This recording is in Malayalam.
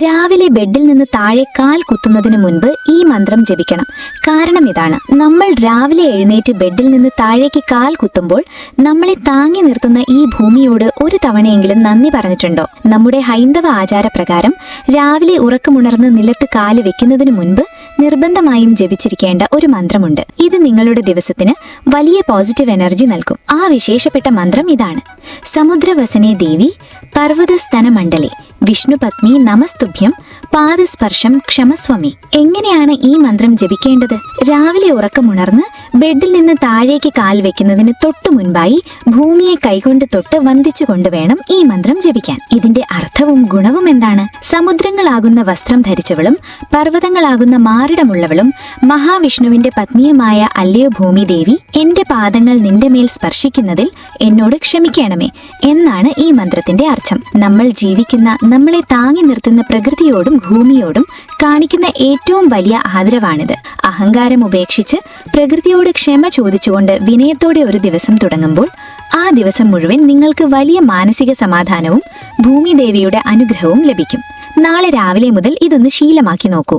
രാവിലെ ബെഡിൽ നിന്ന് താഴെ കാൽ കുത്തുന്നതിന് മുൻപ് ഈ മന്ത്രം ജപിക്കണം. കാരണം ഇതാണ്: നമ്മൾ രാവിലെ എഴുന്നേറ്റ് ബെഡിൽ നിന്ന് താഴേക്ക് കാൽ കുത്തുമ്പോൾ നമ്മളെ താങ്ങി നിർത്തുന്ന ഈ ഭൂമിയോട് ഒരു തവണയെങ്കിലും നന്ദി പറഞ്ഞിട്ടുണ്ടോ? നമ്മുടെ ഹൈന്ദവ ആചാരപ്രകാരം രാവിലെ ഉറക്കമുണർന്ന് നിലത്ത് കാല് വെക്കുന്നതിന് മുൻപ് നിർബന്ധമായും ജപിച്ചിരിക്കേണ്ട ഒരു മന്ത്രമുണ്ട്. ഇത് നിങ്ങളുടെ ദിവസത്തിന് വലിയ പോസിറ്റീവ് എനർജി നൽകും. ആ വിശേഷപ്പെട്ട മന്ത്രം ഇതാണ്: സമുദ്രവസനേ ദേവി പർവ്വതസ്തന മണ്ഡലേ വിഷ്ണുപത്നി നമസ്തുഭ്യം പാദസ്പർശം ക്ഷമസ്വമി. എങ്ങനെയാണ് ഈ മന്ത്രം ജപിക്കേണ്ടത്? രാവിലെ ഉറക്കമുണർന്ന് ബെഡിൽ നിന്ന് താഴേക്ക് കാൽ വെക്കുന്നതിന് തൊട്ടു മുൻപായി ഭൂമിയെ കൈകൊണ്ട് തൊട്ട് വന്ദിച്ചുകൊണ്ട് വേണം ഈ മന്ത്രം ജപിക്കാൻ. ഇതിന്റെ അർത്ഥവും ഗുണവും എന്താണ്? സമുദ്രങ്ങളാകുന്ന വസ്ത്രം ധരിച്ചവളും പർവ്വതങ്ങളാകുന്ന മാറിടമുള്ളവളും മഹാവിഷ്ണുവിന്റെ പത്നിയുമായ അല്ലയോ ഭൂമിദേവി, എന്റെ പാദങ്ങൾ നിന്റെ മേൽ സ്പർശിക്കുന്നതിൽ എന്നോട് ക്ഷമിക്കണമേ എന്നാണ് ഈ മന്ത്രത്തിന്റെ അർത്ഥം. നമ്മൾ ജീവിക്കുന്ന, നമ്മളെ താങ്ങി നിർത്തുന്ന പ്രകൃതിയോടും ഭൂമിയോടും കാണിക്കുന്ന ഏറ്റവും വലിയ ആദരവാണിത്. അഹങ്കാരം ഉപേക്ഷിച്ച് പ്രകൃതിയോട് ക്ഷമ ചോദിച്ചുകൊണ്ട് വിനയത്തോടെ ഒരു ദിവസം തുടങ്ങുമ്പോൾ ആ ദിവസം മുഴുവൻ നിങ്ങൾക്ക് വലിയ മാനസിക സമാധാനവും ഭൂമിദേവിയുടെ അനുഗ്രഹവും ലഭിക്കും. നാളെ രാവിലെ മുതൽ ഇതൊന്ന് ശീലമാക്കി നോക്കൂ.